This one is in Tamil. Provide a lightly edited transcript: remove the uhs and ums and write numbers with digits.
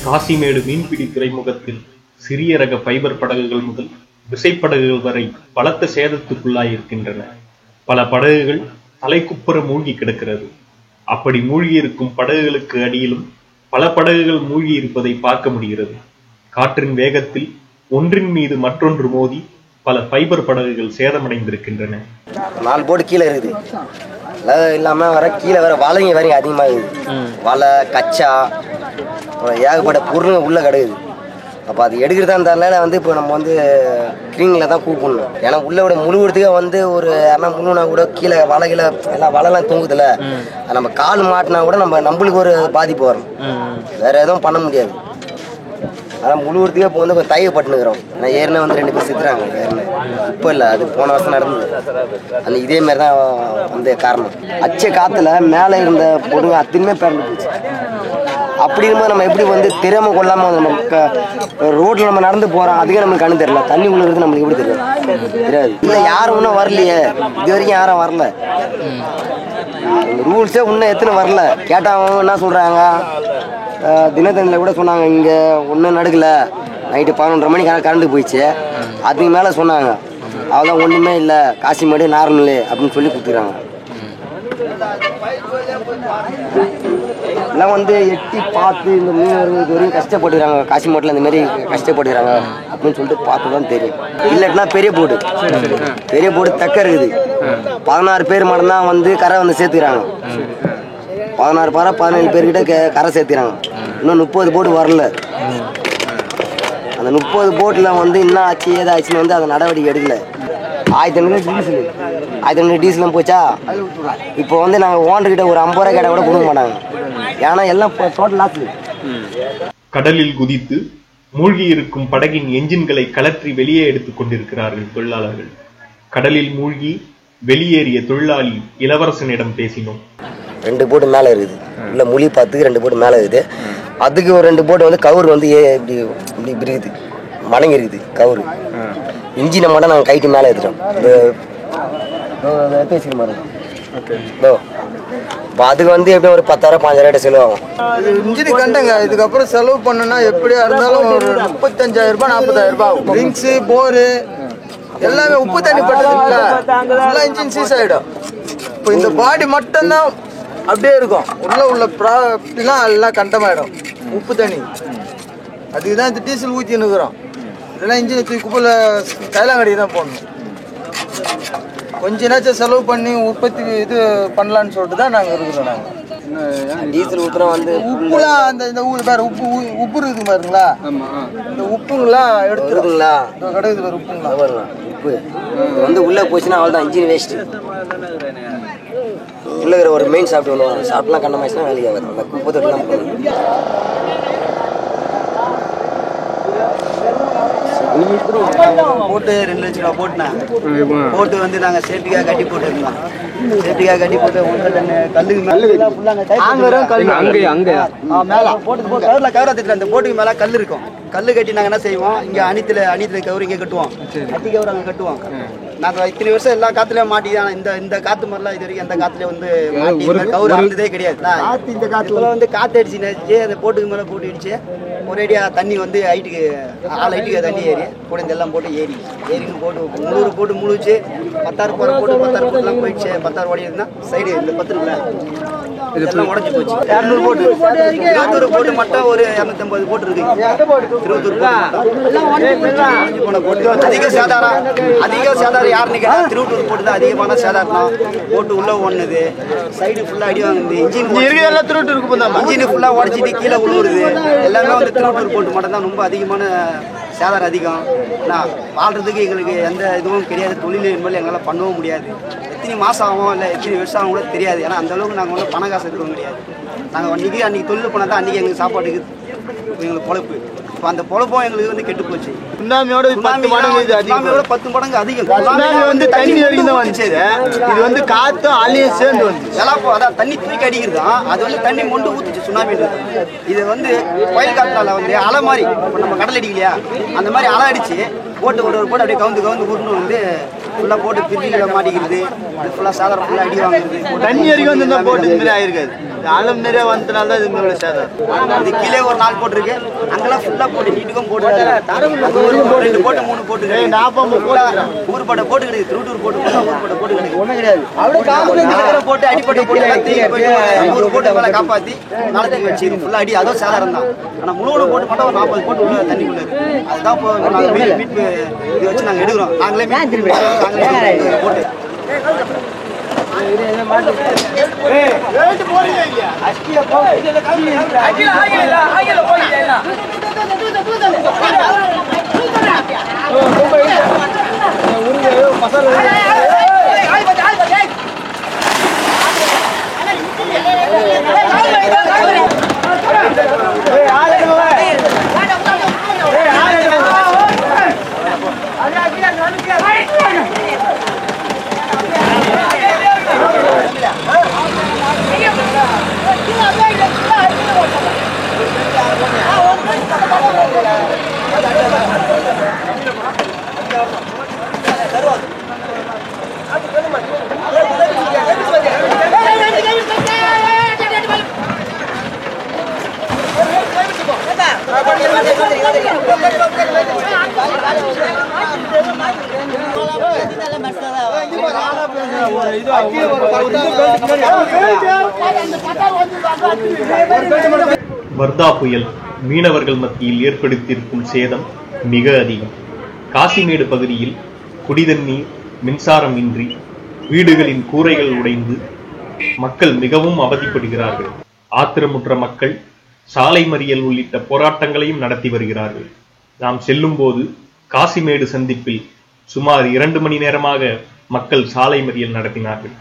காசிமேடு மீன்பிடி துறைமுகத்தில் சிறிய ரக ஃபைபர் படகுகள் முதல் விசைப்படகுகள் வரை பலத்த சேதத்துக்குள்ளாயிருக்கின்றன. பல படகுகள் தலைக்குப்புற மூழ்கி கிடக்கிறது. அப்படி மூழ்கியிருக்கும் படகுகளுக்கு அடியிலும் பல படகுகள் மூழ்கி இருப்பதை பார்க்க முடிகிறது. காற்றின் வேகத்தில் ஒன்றின் மீது மற்றொன்று மோதி பல ஃபைபர் படகுகள் சேதமடைந்திருக்கின்றன. 4 போட்டு கீழே இருக்குது. இல்லாமல் வர கீழே வர வலைங்க வரையும் அதிகமாக இருக்குது. வலை கச்சா ஏகப்பட்ட பொருள் உள்ளே கிடக்குது. அப்போ அது எடுக்கிறதா இருந்தால இப்போ நம்ம கிளீனில் தான் கூப்பிடணும். ஏன்னா உள்ளே விட முழுவதுக்கே ஒரு யாருன்னா முழுனா கூட கீழே வலைகளை எல்லாம் வலைலாம் தூங்குதில்ல, அது நம்ம கால் மாட்டினா கூட நம்மளுக்கு ஒரு பாதிப்பு வரும். வேறு எதுவும் பண்ண முடியாது. அதான் முழுவதுக்கே இப்போ கொஞ்சம் தயவுப்பட்டுனுக்குறோம். நான் ஏற்கனவே 2 பேர் செத்துறாங்க. இப்போ இல்லை, அது போன வருஷம் நடந்தது. இதேமாரி தான் காரணம். அச்ச காற்றுல மேலே இருந்த பொருங்க அத்தனையுமே பிறந்து போச்சு. அப்படி இருக்கும்போது நம்ம எப்படி தெரியாமல் கொள்ளாமல் நம்ம ரோட்டில் நம்ம நடந்து போகிறோம், அதுக்கே நம்மளுக்கு கண்ணு தெரியல. தண்ணி உள்ளது நம்மளுக்கு எப்படி தெரியாது? இல்லை, யாரும் இன்னும் வரலையே, இது வரைக்கும் யாரும் வரல. ரூல்ஸே இன்னும் எத்தனை வரல. கேட்டால் என்ன சொல்கிறாங்க, தினத்தனியில் கூட சொன்னாங்க இங்கே ஒன்றும் நடக்கல, நைட்டு 11:30 மணிக்கு கரண்ட் போயிடுச்சு. அதுக்கு மேலே சொன்னாங்க அவ்வளோதான், ஒன்றுமே இல்லை, காசிமேடு நார்மலு அப்படின்னு சொல்லி கொடுத்துக்கிறாங்க. எல்லாம் எட்டி பார்த்து இந்த மீன் இது வரையும் கஷ்டப்பட்டுக்கிறாங்க. காசிமேட்டில் இந்த மாதிரி கஷ்டப்பட்டுக்கிறாங்க அப்படின்னு சொல்லிட்டு பார்த்து தான் தெரியும். இல்லைன்னா பெரிய போடு தக்க இருக்குது. 16 பேர் மட்டும்தான் கரை சேர்த்துக்கிறாங்க. 16 பாறை 17 பேர்கிட்ட கரை சேர்த்துக்கிறாங்க. இன்னும் 30 போட்டு வரல. அந்த 30 போட்டில் என்ன ஆச்சு ஏதாச்சுன்னு அதை நடவடிக்கை எடுக்கல. 1500 டீசலும் போச்சா. இப்போ நாங்கள் ஓனர்கிட்ட ஒரு 50 ரூபா கேட்டால் கூட கொடுக்க மாட்டாங்க. ஏன்னா எல்லாம் டோட்டல் லாஸ். கடலில் குதித்து மூழ்கி இருக்கும் படகின் என்ஜின்களை கலற்றி வெளியே எடுத்துக் கொண்டிருக்கிறார்கள் தொழிலாளர்கள். கடலில் மூழ்கி வெளியேறிய தொழிலாளி இளவரசனிடம் பேசினோம். 2 போட்டு மேலே இருக்குது. உள்ள மொழி பார்த்து 2 போட்டு மேலே இருக்குது. அதுக்கு ஒரு 2 போட்டு கவுர் இப்படி இப்படி இருக்குது, மடங்கி இருக்குது கவுரு. இன்ஜினை மட்டும் நாங்கள் கைட்டு மேலே எடுத்துட்டோம். பேசிக்கிற மாதிரி அதுக்கு எப்படியும் ஒரு 10,000 15,000 செலவாகும். இன்ஜினு கண்டங்க. இதுக்கப்புறம் செலவு பண்ணனா எப்படியா இருந்தாலும் ஒரு 35,000 ரூபாய் 40,000 ரூபாய் ஆகும். ட்ரிங்க்ஸு போரு எல்லாமே உப்பு தண்ணி பட்டதுல இன்ஜின் சீஸ் ஆகிடும். இப்போ இந்த பாடி மட்டும்தான் அப்படியே இருக்கும். உள்ள ப்ராப்டிலாம் எல்லாம் கண்டமாயிடும் உப்பு தண்ணி. அதுக்கு தான் இந்த டீசல் ஊற்றி நிற்கிறோம். இதெல்லாம் இன்ஜினை தூக்கி குப்பையில் கைலாங்கடிக்கு தான் போடணும். கொஞ்ச நேரம் செலவு பண்ணி உற்பத்தி இது பண்ணலான்னு சொல்லிட்டு தான் நாங்கள் இருக்கிறோம். நாங்கள் டீசல் ஊற்றுனா உப்புலாம் இந்த வேறு உப்பு இருக்குது பாருங்களா, இந்த உப்புங்களாம் எடுத்துருக்குங்களா கிடையாது. வேறு உப்புங்களா உப்பு உள்ளே போச்சுன்னா அவ்வளோதான், இன்ஜின் வேஸ்ட்டு. உள்ளே இருக்கிற ஒரு மெயின் சாப்பிட்டு சாப்பிட்லாம் கண்டமாயிடுச்சுன்னா வேலைக்கு ஆகாது. அந்த குப்பை தொட்டுலாம் போட்டு 2 லட்ச ரூபா போட்டுனேன். போட்டு நாங்கள் சேஃப்டிக்காக கட்டி போட்டுருந்தோம். சேஃப்டிக்காக கட்டி போட்டு 1 டன் கல்லுக்கு மேலே மேலே போட்டு கவரா திட்டு. அந்த போட்டுக்கு மேலே கல் இருக்கும். கல் கட்டி நாங்கள் என்ன செய்வோம், இங்கே அணித்தில் கவர் இங்கே கட்டுவோம், அட்டி கவர் அங்கே கட்டுவோம். நாங்கள் இத்தனை வருஷம் எல்லா காற்றுலையும் மாட்டிதான். இந்த காற்று மாதிரிலாம் இது வரைக்கும் எந்த காற்றுலையும் மாட்டி கவர் ஆனதே கிடையாது. இந்த காற்றுல காற்று அடிச்சுன்னு அந்த போட்டுக்கு மேலே போட்டு இடிச்சு ஒரேடியாக தண்ணி ஹைட்டுக்கு 4 ஹைட்டுக்கு தண்ணி ஏறி கூட இதெல்லாம் போட்டு ஏறின்னு போட்டு 300 போட்டு முழுச்சு 10,000 போட்டு 10,000 போட்டுலாம் போயிடுச்சு. 10,000 ஓடி இருந்தால் சைடு இந்த 10 இதெல்லாம் உடஞ்சி போச்சு. 200 போட்டு 21 போட்டு மட்டும் ஒரு 250 போட்டு இருக்கு. 21 போன போட்டு அதிக சேதாரம் யாருன்னு கேட்டால் 21 போட்டு தான் அதிகமான சேதாரம். போட்டு உள்ள ஒண்ணுது, சைடு ஃபுல்லாக அடி வாங்குது. இன்ஜின் ஃபுல்லாக உடச்சிட்டு கீழே விழுவுறது. எல்லாமே 21 போட்டு மட்டும் தான் ரொம்ப அதிகமான சேதாரம் அதிகம். நான் வாழ்றதுக்கு எங்களுக்கு எந்த இதுவும் கிடையாது. தொழில் என்பது எங்களால் பண்ணவும் முடியாது. எத்தனை மாதம் ஆகும் இல்லை எத்தனை வருஷம் ஆகும் கூட தெரியாது. ஏன்னா அந்தளவுக்கு நாங்கள் பண காசு இருக்கவும் கிடையாது. நாங்கள் அன்றைக்கி தொழில் பண்ணால் தான் அன்றைக்கி எங்களுக்கு சாப்பாட்டுக்கு எங்களுக்கு பொழைப்பு. இப்போ அந்த பொழப்பம் எங்களுக்கு வந்து கெட்டு போச்சு. சுனாமியோட 10 மடங்கு இது அதிகம். சுனாமியோட 10 மடங்கு அதிகம். சுனாமி வந்து தண்ணி வரைக்கும் தான் வந்துச்சு. இது வந்து காத்தும் அலையும் சேர்ந்து வந்துச்சு. எல்லாம் அதான் தண்ணி தூக்கி அடிக்கிறது தான். அது வந்து தண்ணி மொண்டு ஊத்துச்சு சுனாமின்றது. இது வந்து புயல் காற்றால வந்து அலை மாதிரி இப்போ நம்ம கடல் அடிக்கலையா அந்த மாதிரி அலை அடிச்சு போட்டு ஒரு போட்டு அப்படியே கவுந்து உருண்டு வந்து ஃபுல்லாக போட்டு பிரிஞ்சுகளை மாட்டிக்கிறது. அது ஃபுல்லாக சாதாரண ஃபுல்லாக அடி வாங்குறது. தண்ணி வரைக்கும் வந்து இந்த போட்டு இது மாதிரி ஆயிருக்காது. அலம் நிறைய வந்ததுனால தான் இது மாதிரி சாதாரணம். இது கீழே ஒரு 4 போட்டுருக்கு. அங்கெல்லாம் ஃபுல்லாக போட்டு நீட்டுக்கும் போட்டு 2 போட்டு 3 போட்டு ஊர்பட போட்டு கிடையாது. திருட்டூர் போட்டு ஊர்பட போட்டு கிடையாது. ஒன்றும் கிடையாது. போட்டு அடிப்பட்ட போட்டு போட்டு மேலே காப்பாற்றி நாளைக்கு வச்சு ஃபுல்லாக அடி அதுவும் சாதாரணம் தான். ஆனால் முழுவதும் போட்டு மட்டும் ஒரு 40 போட்டு உள்ள தண்ணிக்குள்ளே இருக்குது. அதுதான் இப்போ நாங்கள் மீட்பு இது வச்சு நாங்கள் எடுக்கிறோம். நாங்களே போட்டு வர்தா புயல் மீனவர்கள் மத்தியில் ஏற்படுத்தியிருக்கும் சேதம் மிக அதிகம். காசிமேடு பகுதியில் குடிதண்ணீர், மின்சாரம் இன்றி வீடுகளின் கூரைகள் உடைந்து மக்கள் மிகவும் அவதிப்படுகிறார்கள். ஆத்திரமுற்ற மக்கள் சாலை மறியல் உள்ளிட்ட போராட்டங்களையும் நடத்தி வருகிறார்கள். நாம் செல்லும் போது காசிமேடு சந்திப்பில் சுமார் 2 மணி நேரமாக மக்கள் சாலை மறியல் நடத்தினார்கள்.